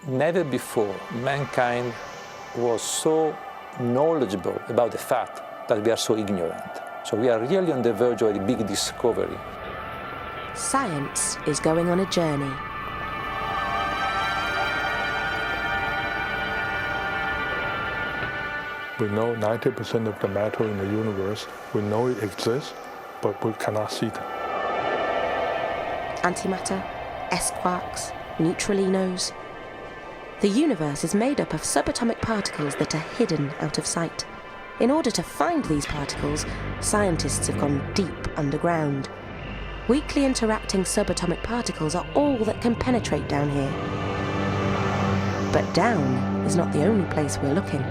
Never before mankind was so knowledgeable about the fact that we are so ignorant. So we are really on the verge of a big discovery. Science is going on a journey. We know 90% of the matter in the universe. We know it exists, but we cannot see them. Antimatter, S-quarks, neutralinos. The universe is made up of subatomic particles that are hidden out of sight. In order to find these particles, scientists have gone deep underground. Weakly interacting subatomic particles are all that can penetrate down here. But down is not the only place we're looking.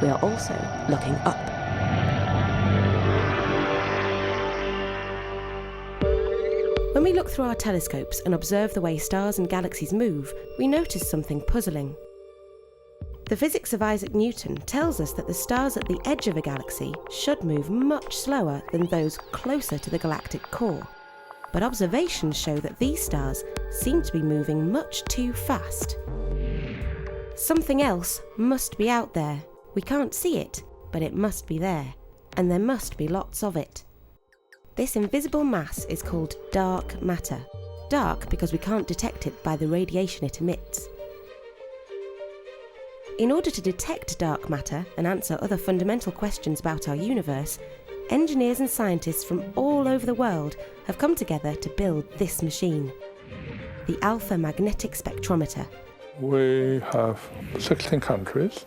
We are also looking up. When we look through our telescopes and observe the way stars and galaxies move, we notice something puzzling. The physics of Isaac Newton tells us that the stars at the edge of a galaxy should move much slower than those closer to the galactic core. But observations show that these stars seem to be moving much too fast. Something else must be out there. We can't see it, but it must be there, and there must be lots of it. This invisible mass is called dark matter. Dark because we can't detect it by the radiation it emits. In order to detect dark matter and answer other fundamental questions about our universe, engineers and scientists from all over the world have come together to build this machine, the Alpha Magnetic Spectrometer. We have 16 countries,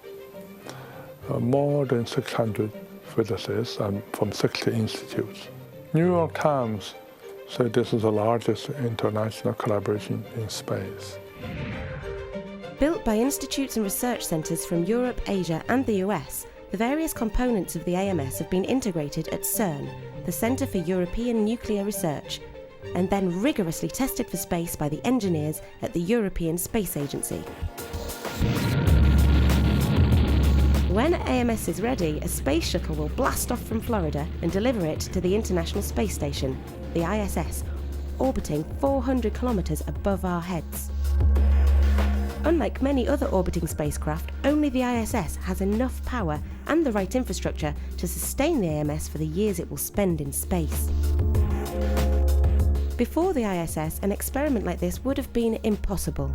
more than 600 physicists from 60 institutes. New York Times said this is the largest international collaboration in space. Built by institutes and research centres from Europe, Asia and the US, the various components of the AMS have been integrated at CERN, the Centre for European Nuclear Research, and then rigorously tested for space by the engineers at the European Space Agency. When AMS is ready, a space shuttle will blast off from Florida and deliver it to the International Space Station, the ISS, orbiting 400 kilometres above our heads. Unlike many other orbiting spacecraft, only the ISS has enough power and the right infrastructure to sustain the AMS for the years it will spend in space. Before the ISS, an experiment like this would have been impossible.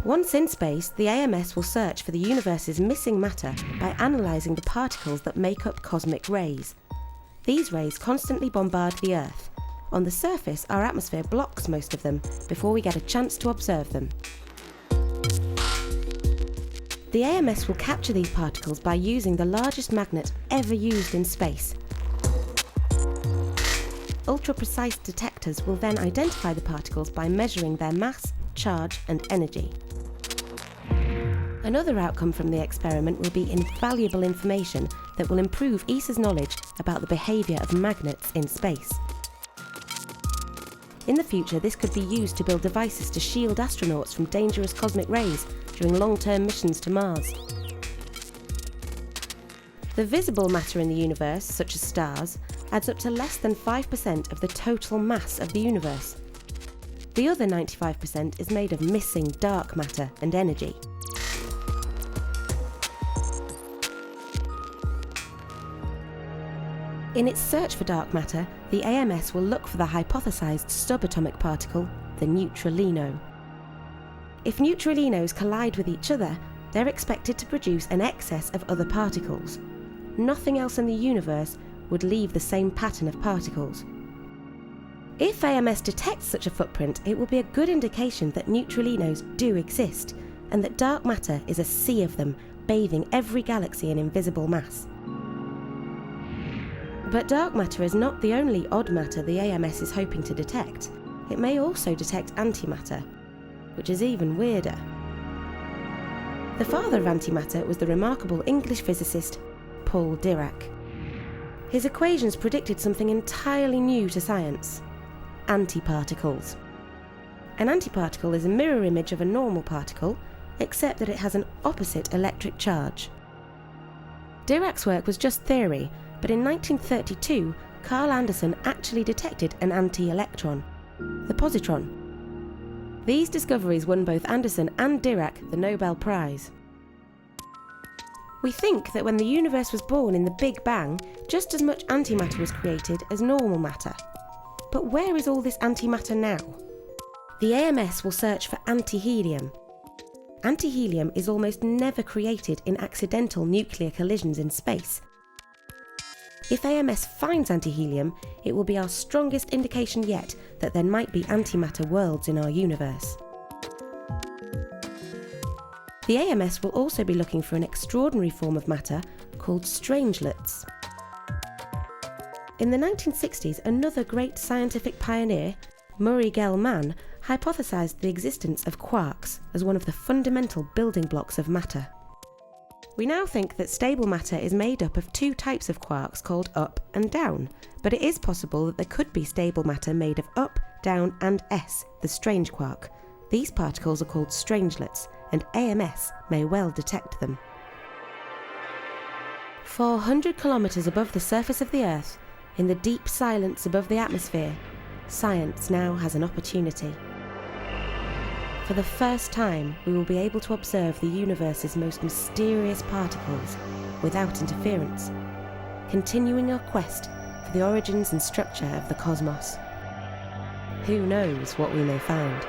Once in space, the AMS will search for the universe's missing matter by analysing the particles that make up cosmic rays. These rays constantly bombard the Earth. On the surface, our atmosphere blocks most of them before we get a chance to observe them. The AMS will capture these particles by using the largest magnet ever used in space. Ultra-precise detectors will then identify the particles by measuring their mass, charge and energy. Another outcome from the experiment will be invaluable information that will improve ESA's knowledge about the behaviour of magnets in space. In the future, this could be used to build devices to shield astronauts from dangerous cosmic rays during long-term missions to Mars. The visible matter in the universe, such as stars, adds up to less than 5% of the total mass of the universe. The other 95% is made of missing dark matter and energy. In its search for dark matter, the AMS will look for the hypothesized subatomic particle, the neutralino. If neutralinos collide with each other, they're expected to produce an excess of other particles. Nothing else in the universe would leave the same pattern of particles. If AMS detects such a footprint, it will be a good indication that neutralinos do exist, and that dark matter is a sea of them, bathing every galaxy in invisible mass. But dark matter is not the only odd matter the AMS is hoping to detect. It may also detect antimatter, which is even weirder. The father of antimatter was the remarkable English physicist Paul Dirac. His equations predicted something entirely new to science: antiparticles. An antiparticle is a mirror image of a normal particle, except that it has an opposite electric charge. Dirac's work was just theory, but in 1932, Carl Anderson actually detected an anti-electron, the positron. These discoveries won both Anderson and Dirac the Nobel Prize. We think that when the universe was born in the Big Bang, just as much antimatter was created as normal matter. But where is all this antimatter now? The AMS will search for antihelium. Antihelium is almost never created in accidental nuclear collisions in space. If AMS finds antihelium, it will be our strongest indication yet that there might be antimatter worlds in our universe. The AMS will also be looking for an extraordinary form of matter called strangelets. In the 1960s, another great scientific pioneer, Murray Gell-Mann, hypothesized the existence of quarks as one of the fundamental building blocks of matter. We now think that stable matter is made up of two types of quarks called up and down, but it is possible that there could be stable matter made of up, down and S, the strange quark. These particles are called strangelets, and AMS may well detect them. 400 kilometres above the surface of the Earth, in the deep silence above the atmosphere, science now has an opportunity. For the first time, we will be able to observe the universe's most mysterious particles without interference, continuing our quest for the origins and structure of the cosmos. Who knows what we may find?